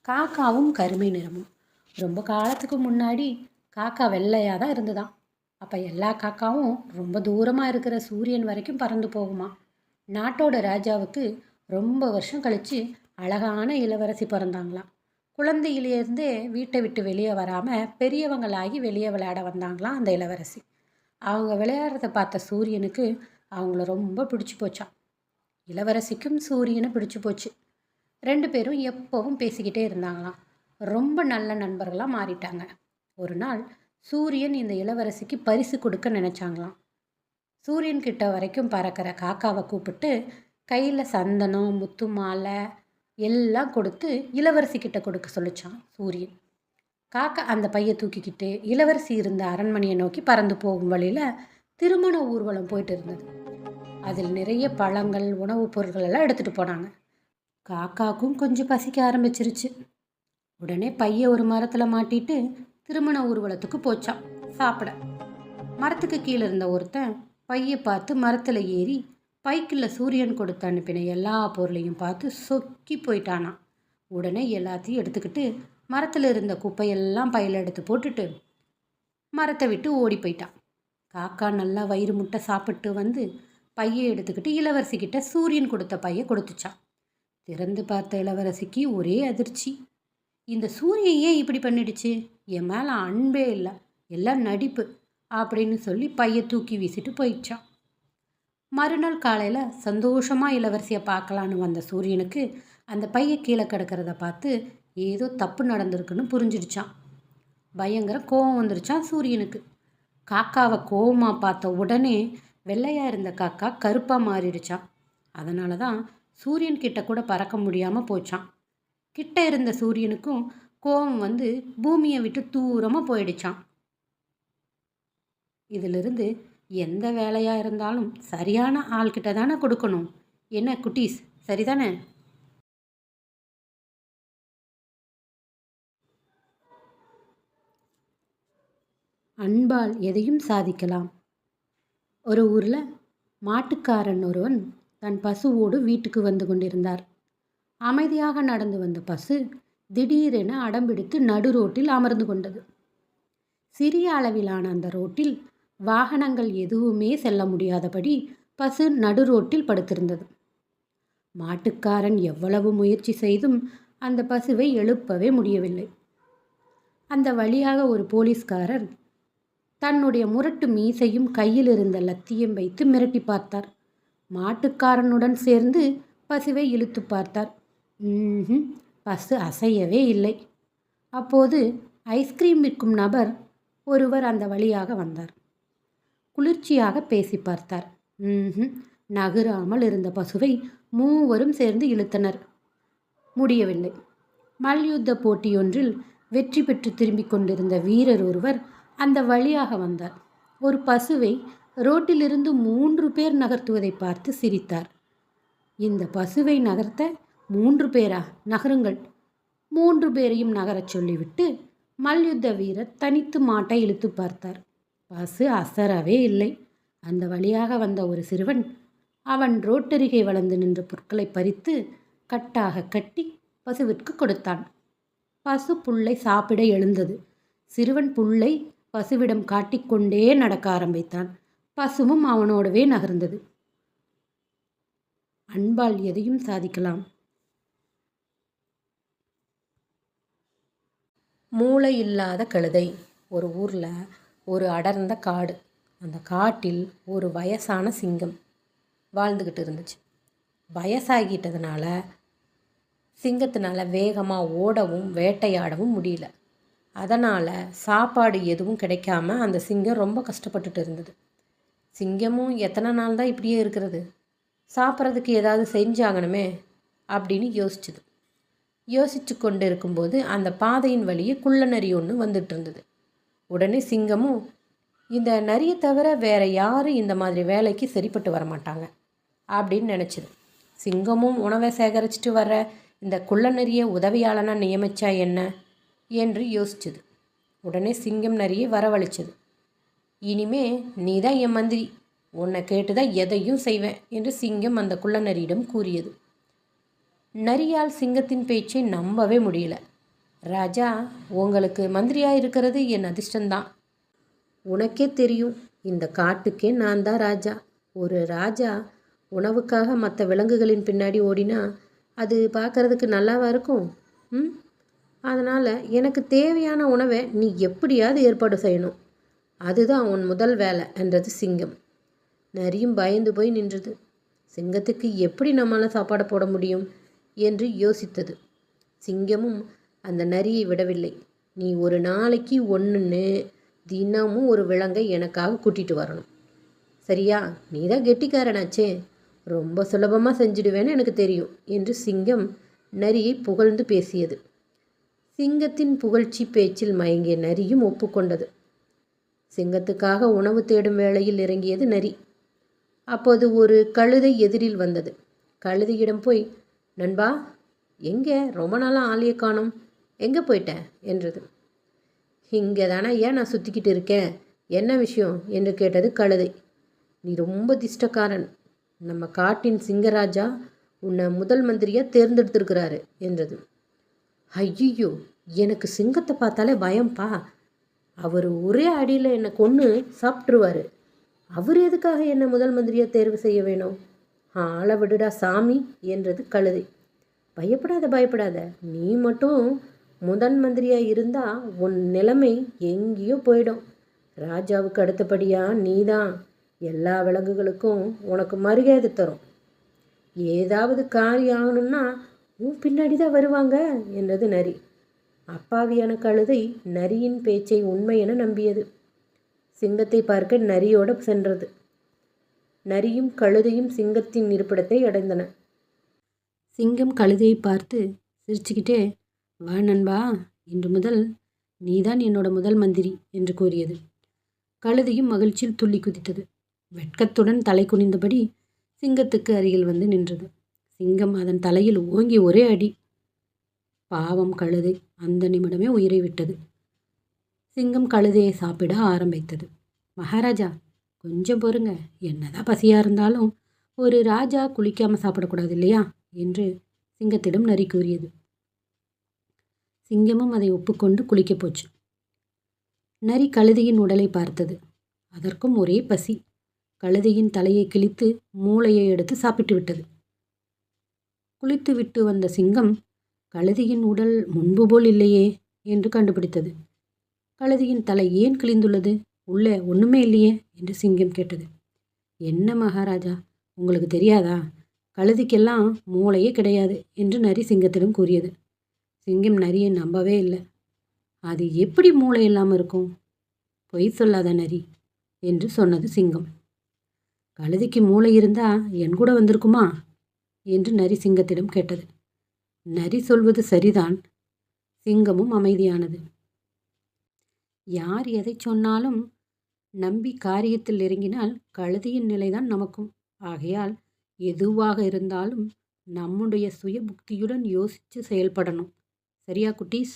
காக்காவும் கருமை நிறமும். ரொம்ப காலத்துக்கு முன்னாடி காக்கா வெள்ளையாக தான் இருந்துதான். அப்போ எல்லா காக்காவும் ரொம்ப தூரமாக இருக்கிற சூரியன் வரைக்கும் பறந்து போகுமா. நாட்டோட ராஜாவுக்கு ரொம்ப வருஷம் கழித்து அழகான இளவரசி பிறந்தாங்களாம். குழந்தையிலேருந்தே வீட்டை விட்டு வெளியே வராமல் பெரியவங்களாகி வெளியே விளையாட வந்தாங்களாம் அந்த இளவரசி. அவங்க விளையாடுறத பார்த்த சூரியனுக்கு அவங்கள ரொம்ப பிடிச்சி போச்சான். இளவரசிக்கும் சூரியனை பிடிச்சி போச்சு. 2 பேரும் எப்போவும் பேசிக்கிட்டே இருந்தாங்களாம். ரொம்ப நல்ல நண்பர்களாக மாறிட்டாங்க. ஒரு நாள் சூரியன் இந்த இளவரசிக்கு பரிசு கொடுக்க நினச்சாங்களாம். சூரியன் கிட்ட வரைக்கும் பறக்கிற காக்காவை கூப்பிட்டு கையில் சந்தனம், முத்து மாலை எல்லாம் கொடுத்து இளவரசி கிட்ட கொடுக்க சொல்லிச்சான் சூரியன். காக்கா அந்த பையை தூக்கிக்கிட்டு இளவரசி இருந்த அரண்மனையை நோக்கி பறந்து போகும் வழியில் திருமண ஊர்வலம் போயிட்டு இருந்தது. அதில் நிறைய பழங்கள், உணவுப் பொருட்கள் எல்லாம் எடுத்துகிட்டு போனாங்க. காக்காக்கும் கொஞ்சம் பசிக்க ஆரம்பிச்சிருச்சு. உடனே பையை ஒரு மரத்தில் மாட்டிட்டு திருமண ஊர்வலத்துக்கு போச்சான் சாப்பிட. மரத்துக்கு கீழே இருந்த ஒருத்தன் பையை பார்த்து மரத்தில் ஏறி பைக்குள்ள சூரியன் கொடுத்து அனுப்பின எல்லா பொருளையும் பார்த்து சொக்கி போயிட்டானான். உடனே எல்லாத்தையும் எடுத்துக்கிட்டு மரத்தில் இருந்த குப்பையெல்லாம் பையில் எடுத்து போட்டுட்டு மரத்தை விட்டு ஓடி போயிட்டான். காக்கா நல்லா வயிறு முட்டை சாப்பிட்டு வந்து பையை எடுத்துக்கிட்டு இளவரசிக்கிட்ட சூரியன் கொடுத்த பையை கொடுத்துச்சான். திறந்து பார்த்த இளவரசிக்கு ஒரே அதிர்ச்சி. இந்த சூரியன் ஏன் இப்படி பண்ணிடுச்சு? என் மேலே அன்பே இல்லை, எல்லாம் நடிப்பு அப்படின்னு சொல்லி பையை தூக்கி வீசிட்டு போயிடுச்சான். மறுநாள் காலையில் சந்தோஷமாக இளவரசியை பார்க்கலான்னு வந்த சூரியனுக்கு அந்த பையை கீழே கிடக்கிறத பார்த்து ஏதோ தப்பு நடந்திருக்குன்னு புரிஞ்சிடுச்சான். பயங்கர கோபம் வந்துருச்சான் சூரியனுக்கு. காக்காவை கோபமாக பார்த்த உடனே வெள்ளையாக இருந்த காக்கா கருப்பாக மாறிடுச்சான். அதனால தான் சூரியன் கிட்ட கூட பறக்க முடியாமல் போச்சான். கிட்ட இருந்த சூரியனுக்கும் கோபம் வந்து பூமியை விட்டு தூரமாக போயிடுச்சான். இதிலிருந்து எந்த வேலையாக இருந்தாலும் சரியான ஆள்கிட்ட தானே கொடுக்கணும். என்ன குட்டீஸ், சரிதானே? அன்பால் எதையும் சாதிக்கலாம். ஒரு ஊரில் மாட்டுக்காரன் ஒருவன் தன் பசுவோடு வீட்டுக்கு வந்து கொண்டிருந்தார். அமைதியாக நடந்து வந்த பசு திடீரென அடம்பிடித்து நடு ரோட்டில் அமர்ந்து கொண்டது. சிறிய அளவிலான அந்த ரோட்டில் வாகனங்கள் எதுவுமே செல்ல முடியாதபடி பசு நடு ரோட்டில் படுத்திருந்தது. மாட்டுக்காரன் எவ்வளவு முயற்சி செய்தும் அந்த பசுவை எழுப்பவே முடியவில்லை. அந்த வழியாக ஒரு போலீஸ்காரர் தன்னுடைய முரட்டு மீசையும் கையில் இருந்த லத்தியும் வைத்து மிரட்டி பார்த்தார். மாட்டுக்காரனுடன் சேர்ந்து பசுவை இழுத்து பார்த்தார். பசு அசையவே இல்லை. அப்போது ஐஸ்கிரீம் விற்கும் நபர் ஒருவர் அந்த வழியாக வந்தார். குளிர்ச்சியாக பேசி பார்த்தார். நகராமல் இருந்த பசுவை மூவரும் சேர்ந்து இழுத்தனர். முடியவில்லை. மல்யுத்த போட்டியொன்றில் வெற்றி பெற்று திரும்பிக் கொண்டிருந்த வீரர் ஒருவர் அந்த வழியாக வந்தார். ஒரு பசுவை ரோட்டிலிருந்து 3 பேர் நகர்த்துவதை பார்த்து சிரித்தார். இந்த பசுவை நகர்த்த 3 பேரா? நகருங்கள். 3 பேரையும் நகரச் சொல்லிவிட்டு மல்யுத்த வீரர் தனித்து மாட்டை இழுத்து பார்த்தார். பசு அசரவே இல்லை. அந்த வழியாக வந்த ஒரு சிறுவன் அவன் ரோட்டருகே வளர்ந்து நின்ற பொருட்களை பறித்து கட்டாக கட்டி பசுவிற்கு கொடுத்தான். பசு புல்லை சாப்பிட எழுந்தது. சிறுவன் புல்லை பசுவிடம் காட்டிக்கொண்டே நடக்க ஆரம்பித்தான். பசுவும் அவனோடவே நகர்ந்தது. அன்பால் எதையும் சாதிக்கலாம். மூளை இல்லாத கழுதை. ஒரு ஊரில் ஒரு அடர்ந்த காடு. அந்த காட்டில் ஒரு வயசான சிங்கம் வாழ்ந்துக்கிட்டு இருந்துச்சு. வயசாகிட்டதுனால சிங்கத்தினால வேகமாக ஓடவும் வேட்டையாடவும் முடியல. அதனால் சாப்பாடு எதுவும் கிடைக்காம அந்த சிங்கம் ரொம்ப கஷ்டப்பட்டுட்டு இருந்தது. சிங்கமும் எத்தனை நாள் தான் இப்படியே இருக்கிறது, சாப்பிட்றதுக்கு ஏதாவது செஞ்சாகணுமே அப்படின்னு யோசிச்சு கொண்டு இருக்கும்போது அந்த பாதையின் வழியே குள்ள நரி ஒன்று வந்துட்டு இருந்தது. உடனே சிங்கமும் இந்த நரியை தவிர வேற யாரும் இந்த மாதிரி வேலைக்கு சரிப்பட்டு வரமாட்டாங்க அப்படின்னு நினச்சிது. சிங்கமும் உணவை சேகரிச்சுட்டு வர இந்த குள்ள நரியை உதவியாளனாக நியமிச்சா என்ன என்று யோசிச்சுது. உடனே சிங்கம் நரியை வரவழைச்சது. இனிமே நீ தான் என் மந்திரி, உன்னை கேட்டுதான் எதையும் செய்வேன் என்று சிங்கம் அந்த குள்ள நரியிடம் கூறியது. நரியால் சிங்கத்தின் பேச்சை நம்பவே முடியல. ராஜா, உங்களுக்கு மந்திரியாக இருக்கிறது என் அதிர்ஷ்டந்தான். உனக்கே தெரியும், இந்த காட்டுக்கே நான் தான் ராஜா. ஒரு ராஜா உணவுக்காக மற்ற விலங்குகளின் பின்னாடி ஓடினா அது பார்க்கறதுக்கு நல்லாவா இருக்கும்? அதனால் எனக்கு தேவையான உணவை நீ எப்படியாவது ஏற்பாடு செய்யணும். அதுதான் உன் முதல் வேலை என்றது சிங்கம். நரியும் பயந்து போய் நின்றது. சிங்கத்துக்கு எப்படி நம்மளால் சாப்பாடு போட முடியும் என்று யோசித்தது. சிங்கமும் அந்த நரியை விடவில்லை. நீ ஒரு நாளைக்கு ஒன்றுன்னு தினமும் ஒரு விலங்கை எனக்காக கூட்டிகிட்டு வரணும். சரியா? நீ தான் கெட்டிக்காரனாச்சே, ரொம்ப சுலபமாக செஞ்சிடுவேன்னு எனக்கு தெரியும் என்று சிங்கம் நரியை புகழ்ந்து பேசியது. சிங்கத்தின் புகழ்ச்சி பேச்சில் மயங்கிய நரியும் ஒப்புக்கொண்டது. சிங்கத்துக்காக உணவு தேடும் வேளையில் இறங்கியது நரி. அப்போது ஒரு கழுதை எதிரில் வந்தது. கழுதையிடம் போய், நண்பா, எங்கே ரொம்ப நாளாக ஆளையே காணோம், எங்கே போயிட்ட என்றது. இங்கே தானே ஏன் நான் சுற்றிக்கிட்டு இருக்கேன், என்ன விஷயம் என்று கேட்டது கழுதை. நீ ரொம்ப திஷ்டக்காரன், நம்ம காட்டின் சிங்கராஜா உன்னை முதல் மந்திரியாக தேர்ந்தெடுத்திருக்கிறாரு என்றது. ஐயோ, எனக்கு சிங்கத்தை பார்த்தாலே பயம்பா. அவர் ஒரே அடியில் என்னை கொன்று சாப்பிட்ருவார். அவர் எதுக்காக என்னை முதல் மந்திரியாக தேர்வு செய்ய வேணும்? ஆளை விடுடா சாமி என்றது கழுதை. பயப்படாத, நீ மட்டும் முதன் மந்திரியாக இருந்தால் உன் நிலைமை எங்கேயோ போயிடும். ராஜாவுக்கு அடுத்தபடியாக நீ தான் எல்லா விலங்குகளுக்கும் உனக்கு மரியாதை தரும். ஏதாவது காரியம் ஆகணும்னா உன் பின்னாடி தான் வருவாங்க என்றது நரி. அப்பாவியான கழுதை நரியின் பேச்சை உண்மை என நம்பியது. சிங்கத்தை பார்க்க நரியோடு சென்றது. நரியும் கழுதையும் சிங்கத்தின் இருப்பிடத்தை அடைந்தன. சிங்கம் கழுதையை பார்த்து சிரிச்சுக்கிட்டே, வா நண்பா, இன்று முதல் நீதான் என்னோட முதல் மந்திரி என்று கூறியது. கழுதையும் மகிழ்ச்சியில் துள்ளி குதித்தது. வெட்கத்துடன் தலை குனிந்தபடி சிங்கத்துக்கு அருகில் வந்து நின்றது. சிங்கம் அதன் தலையில் ஓங்கி ஒரே அடி. பாவம் கழுதை அந்த நிமிடமே உயிரை விட்டது. சிங்கம் கழுதையை சாப்பிட ஆரம்பித்தது. மகாராஜா, கொஞ்சம் பொறுங்க, என்னதான் பசியாக இருந்தாலும் ஒரு ராஜா குளிக்காமல் சாப்பிடக்கூடாது இல்லையா என்று சிங்கத்திடம் நரி கூறியது. சிங்கமும் அதை ஒப்புக்கொண்டு குளிக்கப் போச்சு. நரி கழுதையின் உடலை பார்த்தது. அதற்கும் ஒரே பசி. கழுதையின் தலையை கிழித்து மூளையை எடுத்து சாப்பிட்டு விட்டது. குளித்து விட்டு வந்த சிங்கம் கழுதையின் உடல் முன்பு போல் இல்லையே என்று கண்டுபிடித்தது. கழுதையின் தலை ஏன் கிழிந்துள்ளது, உள்ளே ஒன்றுமே இல்லையே என்று சிங்கம் கேட்டது. என்ன மகாராஜா, உங்களுக்கு தெரியாதா? கழுதைக்கெல்லாம் மூளையே கிடையாது என்று நரி சிங்கத்திடம் கூறியது. சிங்கம் நரியை நம்பவே இல்லை. அது எப்படி மூளை இல்லாமல் இருக்கும்? பொய் சொல்லாத நரி என்று சொன்னது சிங்கம். கழுதைக்கு மூளை இருந்தா என் கூட வந்திருக்குமா என்று நரி சிங்கத்திடம் கேட்டது. நரி சொல்வது சரிதான். சிங்கமும் அமைதியானது. யார் எதை சொன்னாலும் நம்பி காரியத்தில் இறங்கினால் கழுதையின் நிலைதான் நமக்கும். ஆகையால் எதுவாக இருந்தாலும் நம்முடைய சுய புக்தியுடன் யோசித்து செயல்படணும். சரியா குட்டீஸ்?